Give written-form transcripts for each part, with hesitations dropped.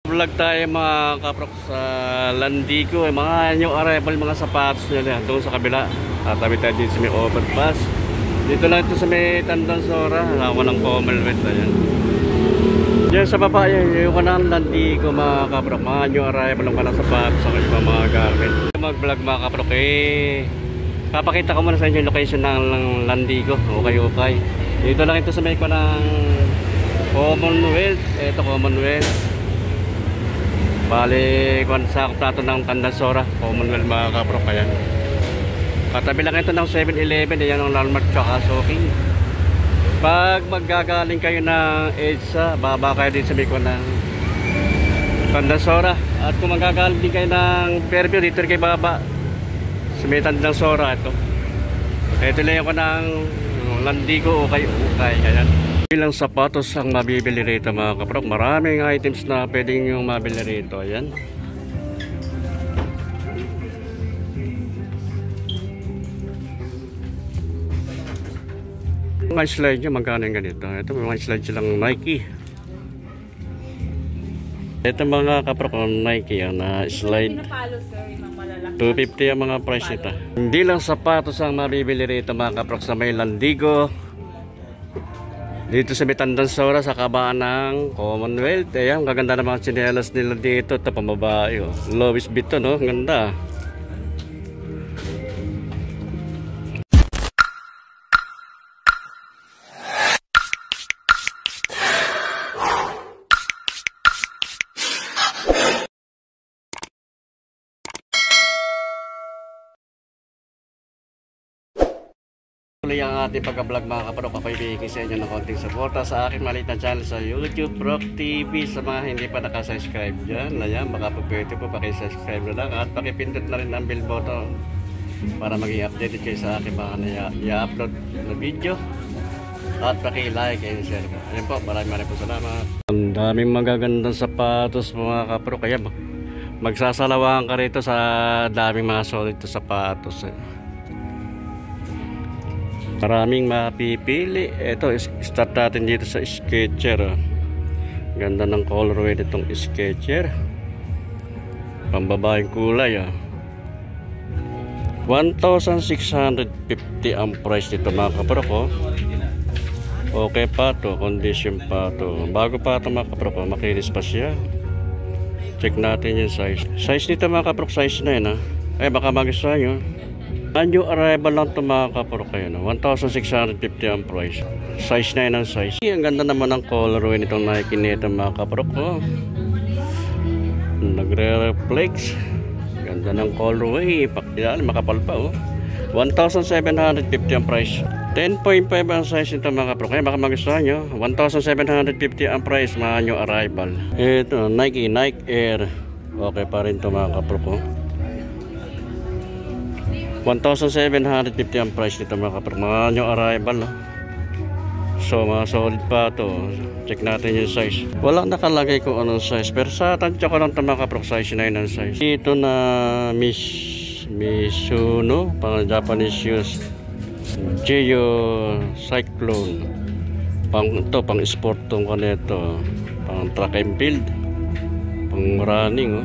Vlog tayo mga kaprok sa Landico, mga new arrival, mga sapatos nila doon sa kabila. Tatabi tayo dito sa may overpass. Dito lang ito sa may Tandansora, ako ng Commonwealth. Ayan. Diyan sa baba yung kanang Landico mga kaprok, mga new arrival ng mga sapatos sa mga garment. Mag vlog mga kaprok papakita ko muna sa inyo yung location ng Landico. Okay. Dito lang ito sa may kanang Commonwealth. Ito Commonwealth. Bali, kung sa plato ng Tandansora, Commonwealth mga kaprok. Ayan. Katabi lang ito ng 7-Eleven. Ayan ang landmark tsaka Soking. Pag maggagaling kayo ng EDSA, baba kayo din sa Bicol ng Tandansora. At kung maggagaling din kayo ng Fairview, dito kayo baba sa may Tandansora. Ito lang yung ng Landico, okay. Ayan. Ilang sapatos ang mabibili rito mga kaprok. Maraming items na pwedeng yung mabili rito. Ayan. Mga slide nyo, magkano yung ganito? Ito mga slide silang Nike. Ito mga kaprok, Nike na slide. 250 ang mga price nito. Hindi lang sapatos ang mabibili rito mga kaprok sa may Landico. Dito sa Tandansora sa kabaan ng Commonwealth. Ayan, gaganda ng mga tsinelas nila dito. Ito pambabae. Louis Vuitton, no? Ganda. Tuloy ang ating pagka-vlog mga kaprok. Ako'y bigay sa inyo ng konting suporta sa aking maliit na channel sa YouTube, Rock TV. Sa mga hindi pa nakasubscribe dyan, ayan, baka po pwede po pakisubscribe na lang at pakipindot na rin ang bell button para maging updated kayo sa aking mga i-upload na video at paki-like and share po. Ayan po, maraming po salamat. Ang daming magagandang sapatos mga kaprok, kaya magsasalawaan ka rito sa daming mga solid sapatos. Maraming mapipili. Ito, start natin dito sa Skechers. Ganda ng colorway nitong Skechers. Pambabaeng kulay. 1,650 ang price nito mga kaprok. Okay pa to, condition pa to. Bago pa ito mga kaprok, makinis pa siya. Check natin yung size. Size nito mga kaprok, size 9 baka magustuhan nyo. New arrival lang ito mga kaprok. 1,650 ang price. Size 9 ang size. Ang ganda naman ng colorway nitong Nike nito mga kaprok. Nagre-reflex. Ganda ng colorway. Pakilala, makapal pa 1,750 ang price. 10.5 ang size nito mga kaprok. Baka magustuhan nyo. 1,750 ang price mga new arrival. Ito Nike Air. Okay pa rin ito mga kaprok. 1,750 ang price nito mga kaprok. Mga new arrival. So mga solid pa to. Check natin yung size. Walang nakalagay kung anong size, pero sa tansya ko lang ito mga kaprok, size 9 ang size. Ito na Mizuno, pang Japanese shoes, Geo Cyclone. Pang sport tong kanito. Pang track and field, pang running.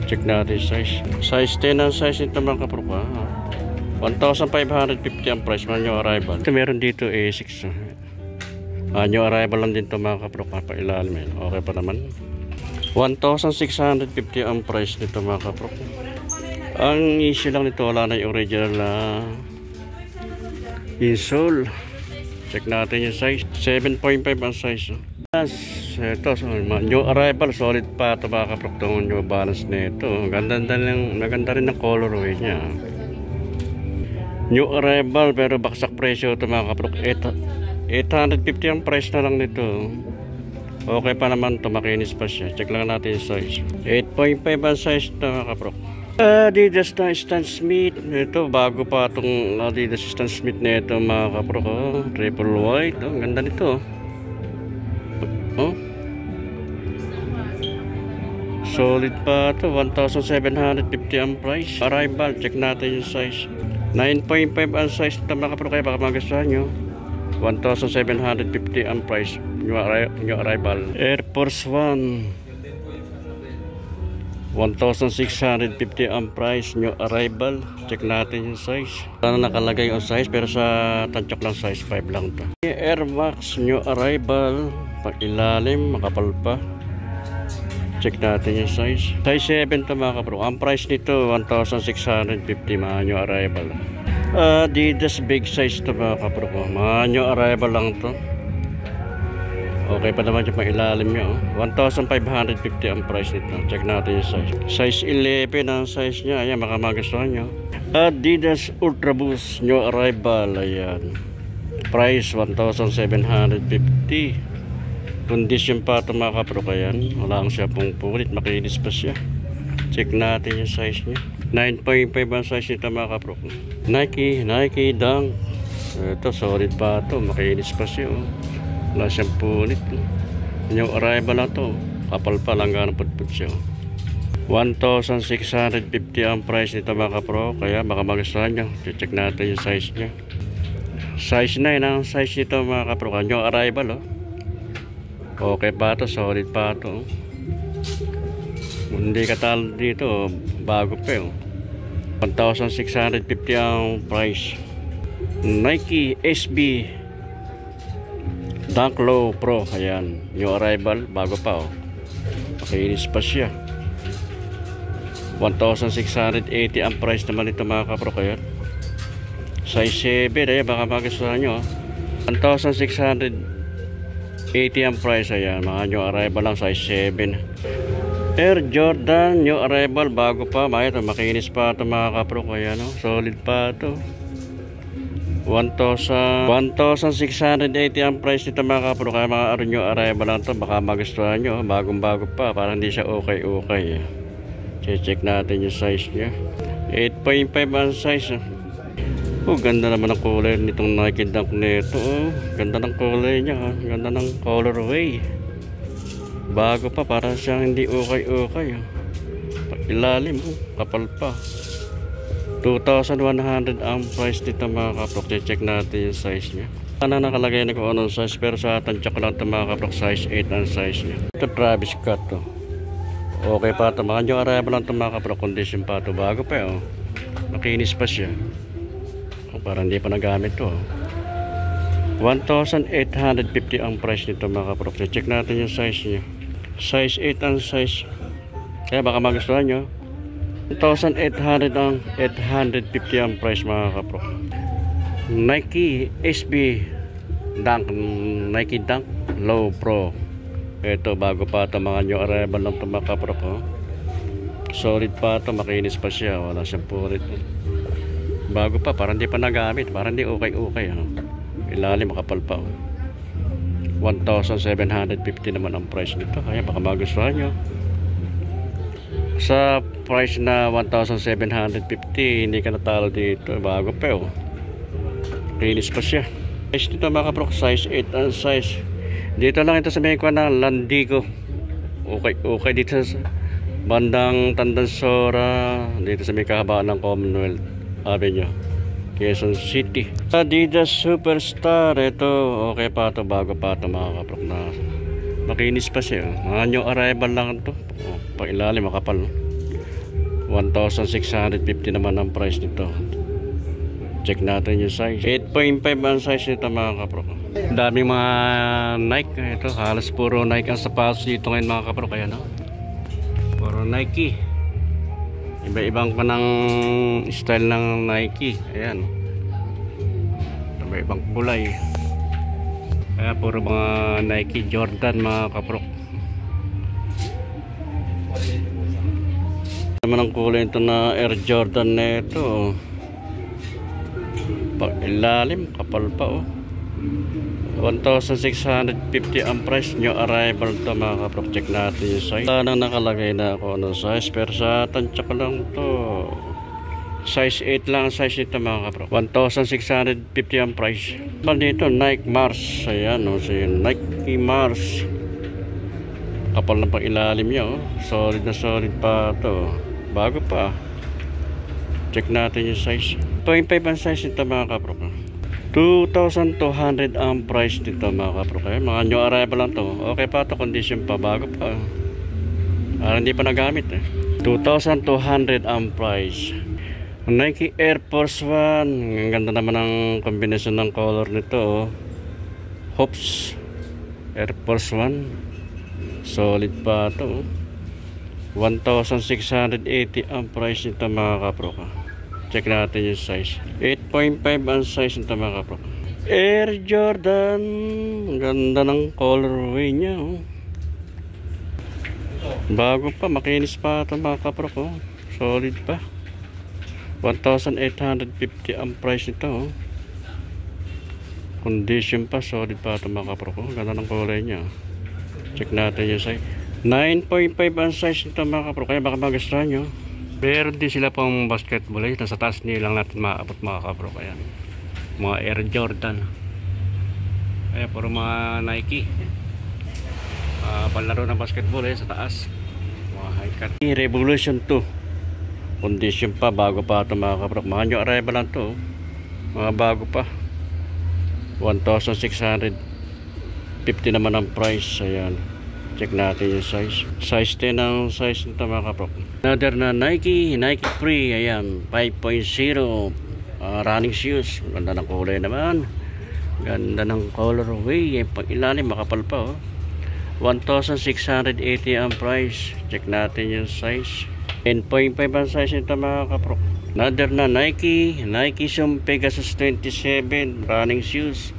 Check natin size. Size 10 ang size nito mga kaprok. 1,550 ang price mga new arrival. Ito meron dito A6. New arrival lang din ito mga kaprok. Pailalim. Okay pa naman. 1,650 ang price nito mga kaprok. Ang issue lang nito, wala na yung original na insole. Check natin yung size. 7.5 ang size. Ito, new arrival, solid pa ito mga kaprok, itong new balance nito. Maganda rin ang colorway niya. New arrival pero baksak presyo ito mga kaprok. 850 ang price na lang nito. Okay pa naman ito, makinis pa siya. Check lang natin yung size. 8.5 ang size ito mga kaprok. Adidas na Stan Smith. Ito, bago pa itong Adidas Stan Smith na ito mga kaprok. Triple white. Ang ganda nito. Solid pa ito. 1,750 ang price. Arrival, check natin yung size. 9.5 ang size ito mga kaprok. Kaya baka magustuhan nyo. 1,750 ang price. New arrival. Air Force One. 1,650 ang price. New arrival. Check natin yung size. Sana nakalagay yung size pero sa tanchok lang size 5 lang to. Air Max new arrival. Pag ilalim, makapal pa. Check natin yung size. Size 7 to mga kapro. Ang price nito 1,650 mga new arrival. Adidas big size to mga kapro ko. Mga new arrival lang to. Okay pa naman yung pang-ilalim nyo. 1,550 ang price nito. Check natin yung size. Size 11 ang size nya. Ayan, baka magustuhan nyo. Adidas Ultra Boost new arrival. Ayan. Price 1,750. Condition pa ito mga kapro. Ayan. Wala ang siya pong pulit. Makinis pa siya. Check natin yung size nya. 9.5 ang size nito mga kapro. Nike Dunk. Ito solid pa ito. Makinis pa siya. Wala siyang punit. Yung arrival lang to. Kapal pa lang gano'ng putput siya. 1,650 ang price nito mga kapro. Kaya baka magustuhan nyo. Check natin yung size nya. Size 9 ang size nito mga kapro. Yung arrival okay pa to. Solid pa to. Hindi katalo dito. Bago pa 1,650 ang price. Nike SB Dunk Low Pro. Ayan. Yung arrival. Bago pa Makinis pa siya. 1,680 ang price naman ito mga kapro. Kaya size 7. Ayan. Baka magustuhan nyo 1,680 ang price. Ayan. Mga new arrival lang. Size 7. Air Jordan new arrival. Bago pa. Makinis pa ito mga kapro. Kaya solid pa ito. 1,680 ang price nito mga kapro. Kaya mga new arrival lang to. Baka magustuhan nyo. Bagong bago pa. Parang hindi siya okay. Check natin yung size nya. 8.5 ang size. Ganda naman ang kulay nitong Nike Dunk nito. Ganda ng kulay nya. Ganda ng colorway. Bago pa. Parang siyang hindi okay. Ilalim. Kapal pa. 2,100 ang price nito mga kaprok. Check natin yung size nya. Nakalagay na kung anong size pero sa tanchak lang ito mga kaprok. Size 8 ang size nya. Ito Travis Scott okay pa ito. Mga new arrival lang ito mga kaprok. Condition pa ito. Bago pa makinis pa siya. Parang hindi pa nagamit ito 1,850 ang price nito mga kaprok. Check natin yung size nya. Size 8 ang size. Kaya baka magustuhan nyo. 1,800 ang 850 ang price mga kapro. Nike SB Dunk Nike Dunk Low Pro. Ito bago pa ito. Mga new arrival lang ito mga kapro solid pa ito. Makinis pa siya. Wala siyang pulit. Bago pa. Parang di pa nagamit. Parang di okay. Ilalim makapal pa 1,750 naman ang price nito. Kaya baka magustuhan nyo. Sa price na 1,750 hindi ka natalo dito. Bago pa Kinis pa siya. Size dito mga kaprok. Size 8 ang size. Dito lang ito sa may kwa na Landigo. Okay dito sa bandang Tandansora. Dito sa may kahabaan ng Commonwealth Avenue, Quezon City. Adidas Superstar. Ito okay pa ito. Bago pa ito mga kaprok. Makinis pa siya. Mga new arrival lang ito. Pag ilalim makapal 1,650 naman ang price nito. Check natin yung size. 8.5 ang size nito mga kapro. Daming mga Nike. Ito halos puro Nike ang sapatos dito ngayon mga kapro. Kaya puro Nike. Iba-ibang pa ng style ng Nike. Ayan. Iba-ibang kulay. Kaya puro mga Nike Jordan mga kapro. Naman ang kulay ito na Air Jordan na ito. Pag ilalim kapal pa 1,650 ang price. New arrival to mga kaprok. Check natin yung size. Nang nakalagay na ako anong size pero sa tansya ko lang to. Size 8 lang ang size nito mga kaprok. 1,650 ang price. Dito Nike Mars. Ayan si Nike Mars. Kapal na pang ilalim niya solid na solid pa to. Bago pa. Check natin yung size. 2.5 ang size nito mga kaprok. 2,200 ang price nito mga kapro. Kaya mga new arrival lang to. Okay pa to, condition pa, bago pa. Hindi pa nagamit eh. 2,200 ang price. Nike Air Force 1. Ang ganda naman ang kombinasyon ng color nito oh. Hoops Air Force 1. Solid pa to oh. 1,680 ang price nito mga kapro. Check natin yung size. 8.5 ang size nito mga kapro. Air Jordan. Ang ganda ng colorway niya oh. Bago pa, makinis pa ito mga kapro ko. Solid pa. 1,850 ang price nito oh. Condition pa, solid pa ito mga kapro ko. Ganda ng kulay niya. Check natin yung size. 9.5 ang size nito mga kapro. Kaya baka magustuhan nyo. Meron din sila pang basketball eh. Nasa taas nila lang natin maabot mga kapro. Kaya mga Air Jordan. Kaya puro mga Nike. Palaro ng basketball eh sa taas. Mga high cut. Revolution 2. Condition pa, bago pa ito mga kapro. Mga new arrival lang to. Mga bago pa. 1,650 naman ang price. Ayan. Check natin yung size. Size 10 ang size nito mga kapro. Another na Nike Free. Ayan. 5.0 running shoes. Ganda ng kulay naman. Ganda ng colorway. Pag ilalim makapal pa oh. 1,680 ang price. Check natin yung size. 10.5 ang size nito mga kapro. Another na Nike Zoom Pegasus 27 running shoes.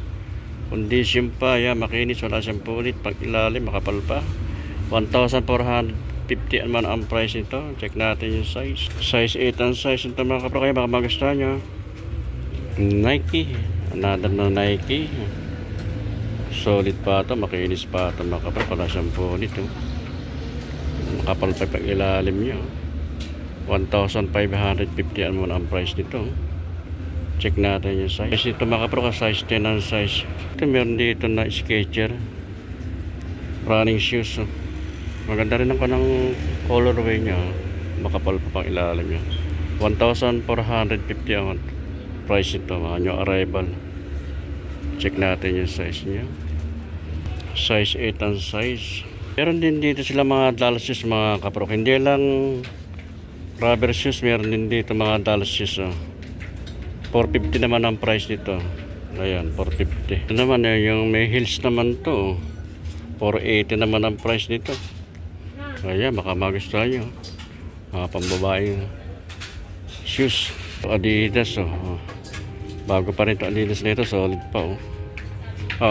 Condition pa, yan, makinis, wala siyang punit. Pag ilalim, makapal pa. 1,450 naman ang price nito. Check natin yung size. Size 8 ang size nito mga kapro. Kaya baka magustuhan nyo. Nike. Another na Nike. Solid pa ito, makinis pa ito mga kapro. Wala siyang punit. Oh. Makapal pa pag ilalim nyo. 1,550 naman ang price nito. Check natin yung size. Ito mga kapro, size 10 ang size. Ito meron dito na Skechers running shoes. Maganda rin ang kanang colorway niya. Makapal pa pang ilalim niya. 1,450 ang price ito. Mga new arrival. Check natin yung size niya. Size 8 ang size. Meron din dito sila mga Dallas shoes mga kapro. Hindi lang rubber shoes. Meron din dito mga Dallas shoes. 450 naman ang price nito. Ayan, 450. Ito naman yung may heels naman to. 480 naman ang price nito. Ayan, baka magustuhan nyo. Mga pambabaeng shoes. Adidas oh. Bago pa rin ito Adidas nito. Solid pa oh.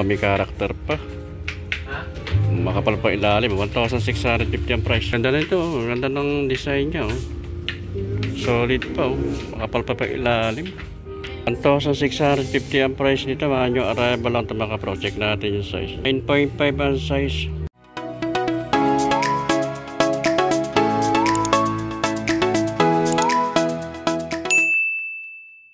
May karakter pa. Makapal pa ilalim. 1,650 ang price. Ganda nito oh. Ganda ng design nya oh. Solid pa oh. Makapal pa ilalim. 1,650 ang price nito. Mga new arrival lang ito mga kapro. Check natin yung size. 9.5 ang size.